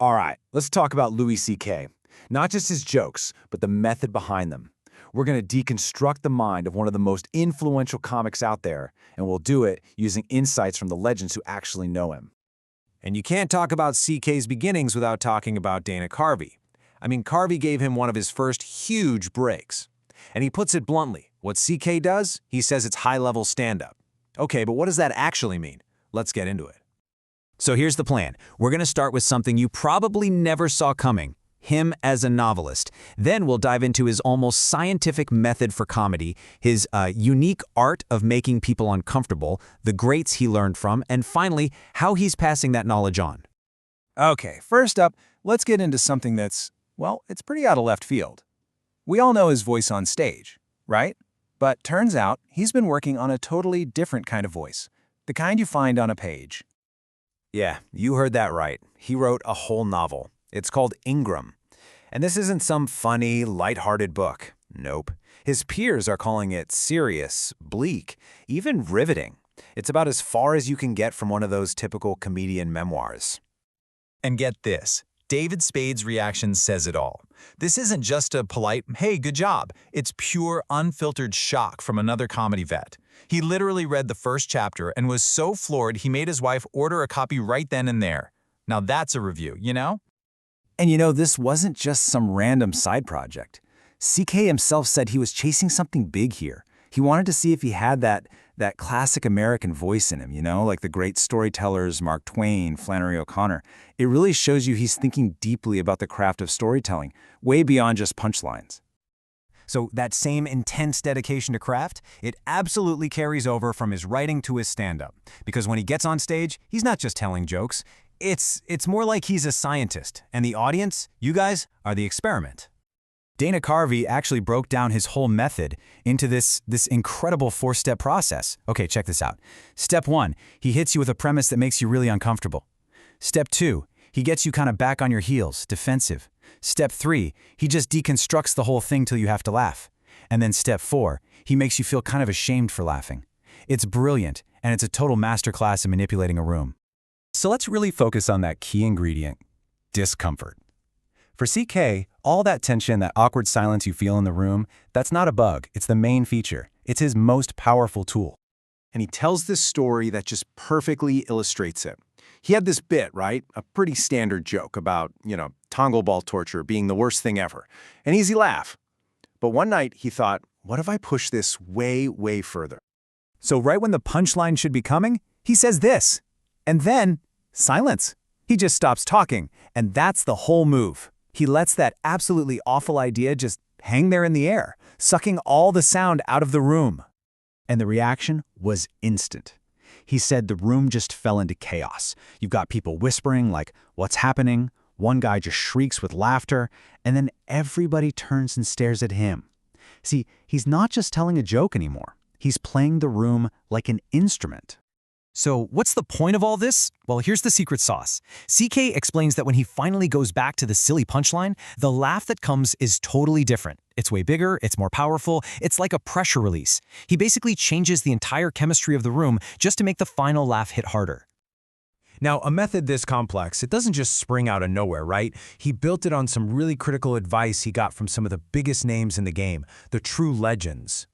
All right, let's talk about Louis C.K. Not just his jokes, but the method behind them. We're going to deconstruct the mind of one of the most influential comics out there, and we'll do it using insights from the legends who actually know him. And you can't talk about CK's beginnings without talking about Dana Carvey. I mean, Carvey gave him one of his first huge breaks. And he puts it bluntly, what CK does, he says it's high-level stand-up. Okay, but what does that actually mean? Let's get into it. So here's the plan. We're going to start with something you probably never saw coming, him as a novelist. Then we'll dive into his almost scientific method for comedy, his unique art of making people uncomfortable, the greats he learned from, and finally, how he's passing that knowledge on. Okay, first up, let's get into something that's, well, it's pretty out of left field. We all know his voice on stage, right? But turns out he's been working on a totally different kind of voice, the kind you find on a page. Yeah, you heard that right. He wrote a whole novel. It's called Ingram. And this isn't some funny, lighthearted book. Nope. His peers are calling it serious, bleak, even riveting. It's about as far as you can get from one of those typical comedian memoirs. And get this, David Spade's reaction says it all. This isn't just a polite, hey, good job. It's pure, unfiltered shock from another comedy vet. He literally read the first chapter and was so floored he made his wife order a copy right then and there. Now that's a review, you know? And you know, this wasn't just some random side project. CK himself said he was chasing something big here. He wanted to see if he had that classic American voice in him, you know, like the great storytellers Mark Twain, Flannery O'Connor. It really shows you he's thinking deeply about the craft of storytelling, way beyond just punchlines. So that same intense dedication to craft, it absolutely carries over from his writing to his stand-up. Because when he gets on stage, he's not just telling jokes. It's more like he's a scientist, and the audience, you guys, are the experiment. Dana Carvey actually broke down his whole method into this incredible 4-step process. Okay, check this out. Step 1, he hits you with a premise that makes you really uncomfortable. Step 2, he gets you kind of back on your heels, defensive. Step 3, he just deconstructs the whole thing till you have to laugh. And then step 4, he makes you feel kind of ashamed for laughing. It's brilliant, and it's a total masterclass in manipulating a room. So let's really focus on that key ingredient, discomfort. For CK, all that tension, that awkward silence you feel in the room, that's not a bug, it's the main feature. It's his most powerful tool. And he tells this story that just perfectly illustrates it. He had this bit, right? A pretty standard joke about, Tonga ball torture being the worst thing ever. An easy laugh. But one night he thought, what if I push this way, way further? So right when the punchline should be coming, he says this. And then, silence. He just stops talking, and that's the whole move. He lets that absolutely awful idea just hang there in the air, sucking all the sound out of the room. And the reaction was instant. He said the room just fell into chaos. You've got people whispering like, what's happening? One guy just shrieks with laughter, and then everybody turns and stares at him. See, he's not just telling a joke anymore. He's playing the room like an instrument. So what's the point of all this? Well, here's the secret sauce. CK explains that when he finally goes back to the silly punchline, the laugh that comes is totally different. It's way bigger, it's more powerful, it's like a pressure release. He basically changes the entire chemistry of the room just to make the final laugh hit harder. Now, a method this complex, it doesn't just spring out of nowhere, right? He built it on some really critical advice he got from some of the biggest names in the game, the true legends.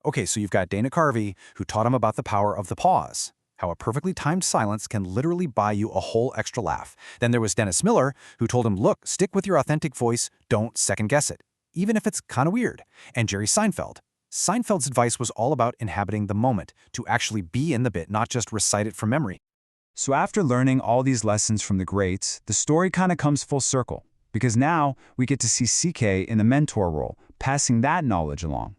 Okay, so you've got Dana Carvey, who taught him about the power of the pause, how a perfectly timed silence can literally buy you a whole extra laugh. Then there was Dennis Miller, who told him, look, stick with your authentic voice, don't second-guess it, even if it's kind of weird. And Jerry Seinfeld. Seinfeld's advice was all about inhabiting the moment, to actually be in the bit, not just recite it from memory. So after learning all these lessons from the greats, the story kind of comes full circle, because now we get to see CK in the mentor role, passing that knowledge along.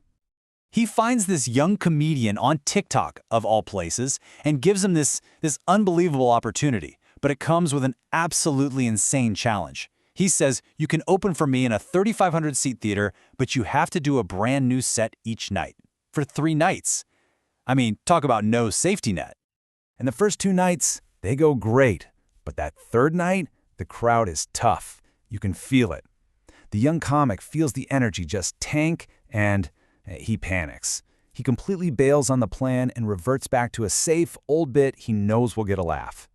He finds this young comedian on TikTok, of all places, and gives him this unbelievable opportunity, but it comes with an absolutely insane challenge. He says, you can open for me in a 3,500-seat theater, but you have to do a brand new set each night, for 3 nights. I mean, talk about no safety net. And the first 2 nights, they go great, but that 3rd night, the crowd is tough. You can feel it. The young comic feels the energy just tank, and he panics. He completely bails on the plan and reverts back to a safe, old bit he knows will get a laugh.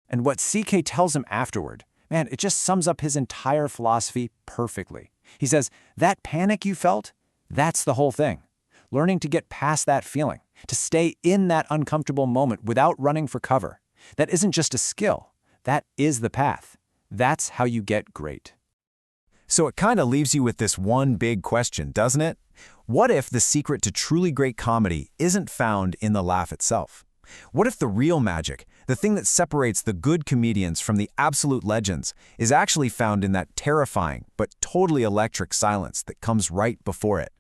And what CK tells him afterward Man, it just sums up his entire philosophy perfectly. He says, that panic you felt, that's the whole thing. Learning to get past that feeling, to stay in that uncomfortable moment without running for cover. That isn't just a skill. That is the path. That's how you get great. So it kind of leaves you with this one big question, doesn't it? What if the secret to truly great comedy isn't found in the laugh itself? What if the real magic, the thing that separates the good comedians from the absolute legends, is actually found in that terrifying but totally electric silence that comes right before it?